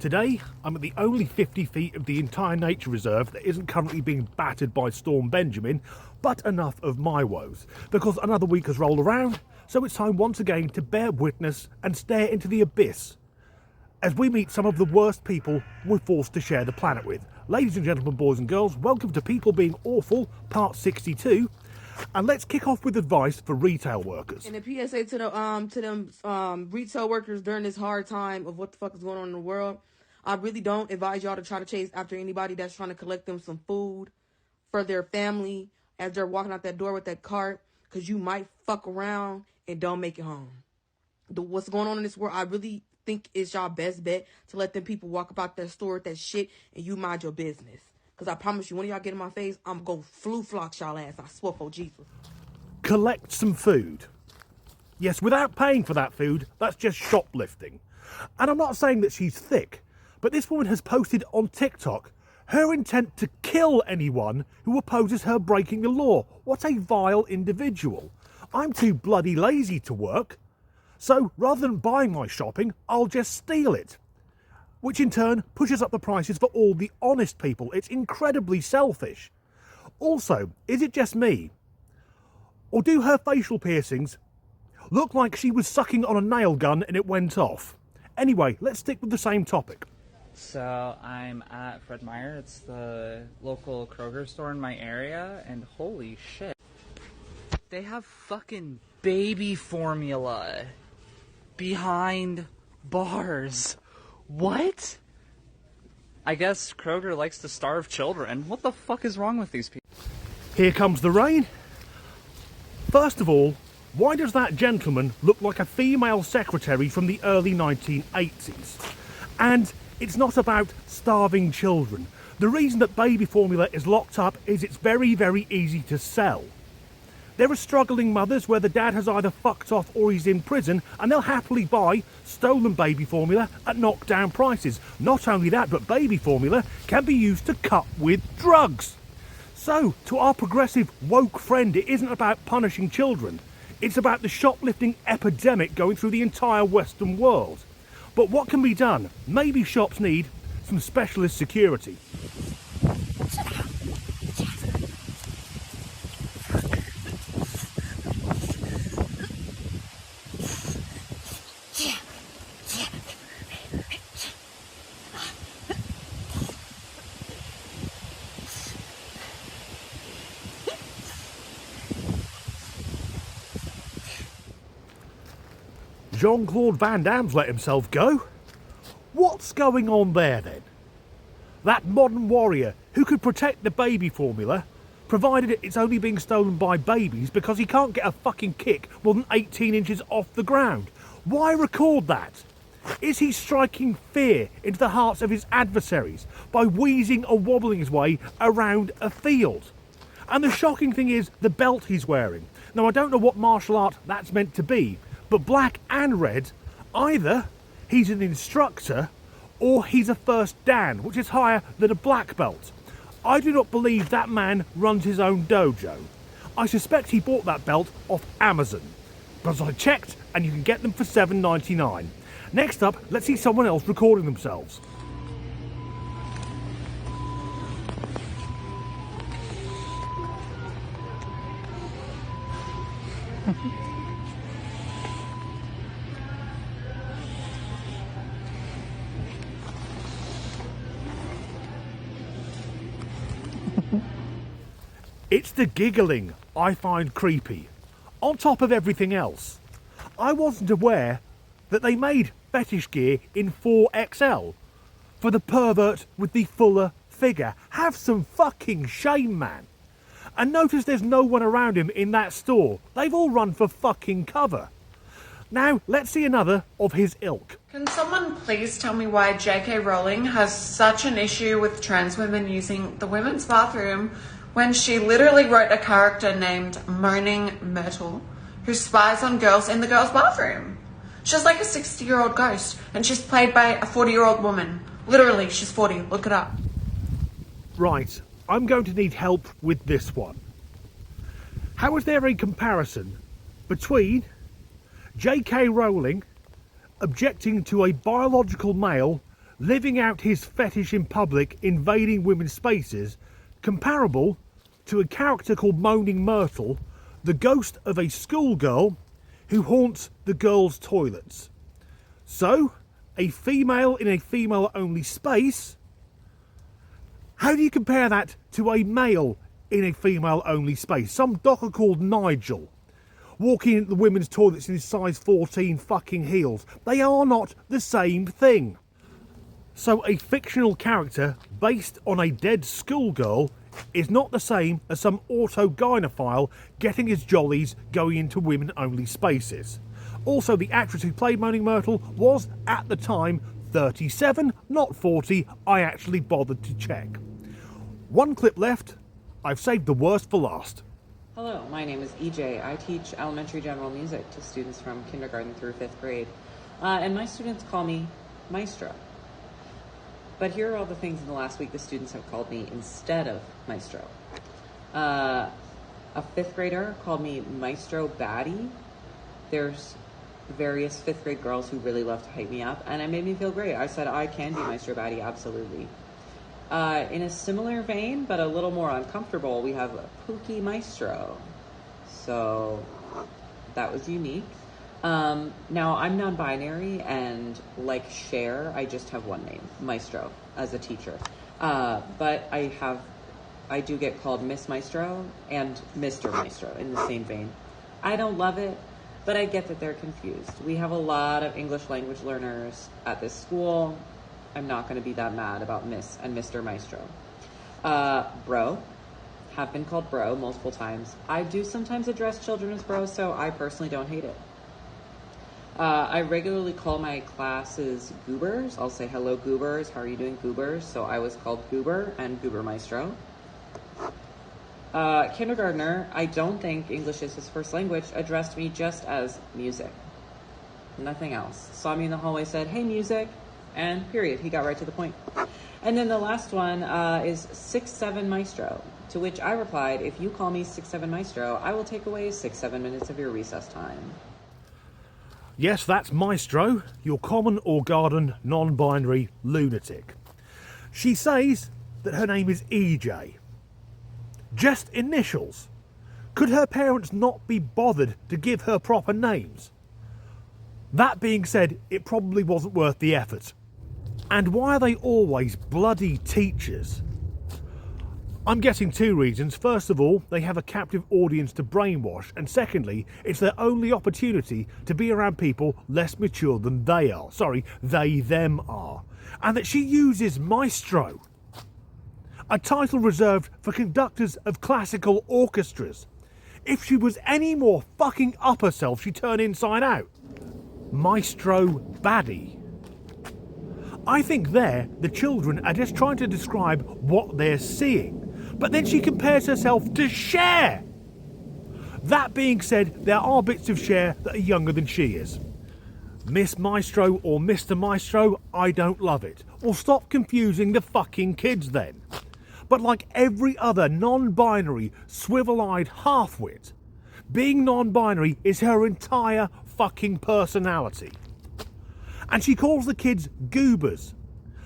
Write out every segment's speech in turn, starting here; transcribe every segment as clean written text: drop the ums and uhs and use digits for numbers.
Today, I'm at the only 50 feet of the entire nature reserve that isn't currently being battered by Storm Benjamin, but enough of my woes, because another week has rolled around, so it's time once again to bear witness and stare into the abyss as we meet some of the worst people we're forced to share the planet with. Ladies and gentlemen, boys and girls, welcome to People Being Awful, part 62, and let's kick off with advice for retail workers. And the PSA to them retail workers during this hard time of what the fuck is going on in the world. I really don't advise y'all to try to chase after anybody that's trying to collect them some food for their family as they're walking out that door with that cart, because you might fuck around and don't make it home. What's going on in this world, I really think it's y'all best bet to let them people walk about that store with that shit and you mind your business. Because I promise you, when y'all get in my face, I'm going to flu-flox y'all ass. I swear for Jesus. Collect some food. Yes, without paying for that food, that's just shoplifting. And I'm not saying that she's thick, but this woman has posted on TikTok her intent to kill anyone who opposes her breaking the law. What a vile individual. I'm too bloody lazy to work, so rather than buying my shopping, I'll just steal it. Which in turn pushes up the prices for all the honest people. It's incredibly selfish. Also, is it just me? Or do her facial piercings look like she was sucking on a nail gun and it went off? Anyway, let's stick with the same topic. So I'm at Fred Meyer. It's the local Kroger store in my area, and holy shit, they have fucking baby formula behind bars. What? I guess Kroger likes to starve children. What the fuck is wrong with these people? Here comes the rain. First of all, why does that gentleman look like a female secretary from the early 1980s? And it's not about starving children. The reason that baby formula is locked up is it's very, very easy to sell. There are struggling mothers where the dad has either fucked off or he's in prison, and they'll happily buy stolen baby formula at knockdown prices. Not only that, but baby formula can be used to cut with drugs. So, to our progressive woke friend, it isn't about punishing children. It's about the shoplifting epidemic going through the entire Western world. But what can be done? Maybe shops need some specialist security. Jean-Claude Van Damme's let himself go. What's going on there then? That modern warrior who could protect the baby formula, provided it's only being stolen by babies because he can't get a fucking kick more than 18 inches off the ground. Why record that? Is he striking fear into the hearts of his adversaries by wheezing or wobbling his way around a field? And the shocking thing is the belt he's wearing. Now, I don't know what martial art that's meant to be, but black and red, either he's an instructor or he's a first Dan, which is higher than a black belt. I do not believe that man runs his own dojo. I suspect he bought that belt off Amazon, because I checked and you can get them for $7.99. Next up, let's see someone else recording themselves. It's the giggling I find creepy, on top of everything else. I wasn't aware that they made fetish gear in 4XL for the pervert with the fuller figure. Have some fucking shame, man. And notice there's no one around him in that store. They've all run for fucking cover. Now, let's see another of his ilk. Can someone please tell me why J.K. Rowling has such an issue with trans women using the women's bathroom when she literally wrote a character named Moaning Myrtle who spies on girls in the girls' bathroom? She's like a 60-year-old ghost, and she's played by a 40-year-old woman. Literally, she's 40. Look it up. Right, I'm going to need help with this one. How is there a comparison between J.K. Rowling objecting to a biological male living out his fetish in public, invading women's spaces, comparable to a character called Moaning Myrtle, the ghost of a schoolgirl who haunts the girls' toilets. So, a female in a female-only space. How do you compare that to a male in a female-only space? Some docker called Nigel, walking into the women's toilets in his size 14 fucking heels. They are not the same thing. So a fictional character based on a dead schoolgirl is not the same as some auto-gynophile getting his jollies going into women-only spaces. Also, the actress who played Moaning Myrtle was, at the time, 37, not 40. I actually bothered to check. One clip left. I've saved the worst for last. Hello, my name is EJ. I teach elementary general music to students from kindergarten through 5th grade. And my students call me Maestro. But here are all the things in the last week the students have called me instead of Maestro. A 5th grader called me Maestro Baddie. There's various 5th grade girls who really love to hype me up, and it made me feel great. I said I can be Maestro Baddie, absolutely. In a similar vein, but a little more uncomfortable, we have Pookie Maestro. So that was unique. Now I'm non-binary, and like Cher, I just have one name, Maestro, as a teacher. But I do get called Miss Maestro and Mr. Maestro in the same vein. I don't love it, but I get that they're confused. We have a lot of English language learners at this school. I'm not going to be that mad about Miss and Mr. Maestro. Bro. Have been called bro multiple times. I do sometimes address children as bro, so I personally don't hate it. I regularly call my classes goobers. I'll say, hello, goobers. How are you doing, goobers? So I was called goober and goober maestro. Kindergartner, I don't think English is his first language, addressed me just as music. Nothing else. Saw me in the hallway, said, hey, music, and period. He got right to the point. And then the last one is 6'7" Maestro, to which I replied, if you call me 6'7" Maestro, I will take away 6-7 minutes of your recess time. Yes, that's Maestro, your common or garden non-binary lunatic. She says that her name is EJ. Just initials. Could her parents not be bothered to give her proper names? That being said, it probably wasn't worth the effort. And why are they always bloody teachers? I'm guessing two reasons. First of all, they have a captive audience to brainwash, and secondly, it's their only opportunity to be around people less mature than they are. Sorry, they, them are. And that she uses Maestro, a title reserved for conductors of classical orchestras. If she was any more fucking up herself, she'd turn inside out. Maestro Baddie. I think there, the children are just trying to describe what they're seeing. But then she compares herself to Cher. That being said, there are bits of Cher that are younger than she is. Miss Maestro or Mr. Maestro, I don't love it. Or stop confusing the fucking kids then. But like every other non-binary, swivel-eyed half-wit, being non-binary is her entire fucking personality. And she calls the kids goobers,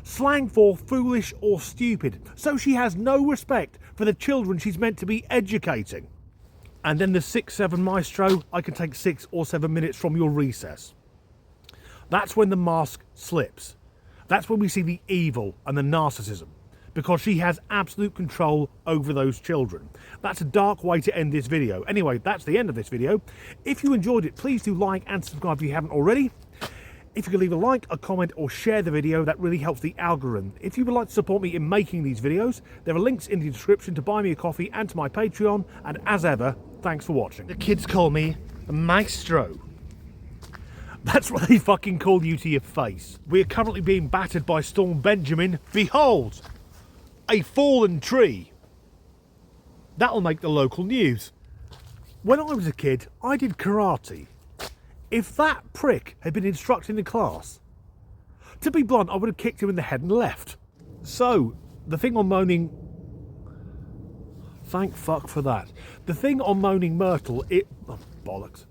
slang for foolish or stupid, so she has no respect for the children she's meant to be educating. And then the 6'7" Maestro, I can take 6 or 7 minutes from your recess. That's when the mask slips. That's when we see the evil and the narcissism, because she has absolute control over those children. That's a dark way to end this video. Anyway, that's the end of this video. If you enjoyed it, please do like and subscribe if you haven't already. If you could leave a like, a comment, or share the video, that really helps the algorithm. If you would like to support me in making these videos, there are links in the description to buy me a coffee and to my Patreon. And as ever, thanks for watching. The kids call me Maestro. That's what they fucking call you to your face. We are currently being battered by Storm Benjamin. Behold, a fallen tree. That'll make the local news. When I was a kid, I did karate. If that prick had been instructing the class, to be blunt, I would have kicked him in the head and left. So, the thing on Moaning... Thank fuck for that. The thing on Moaning Myrtle, oh, bollocks.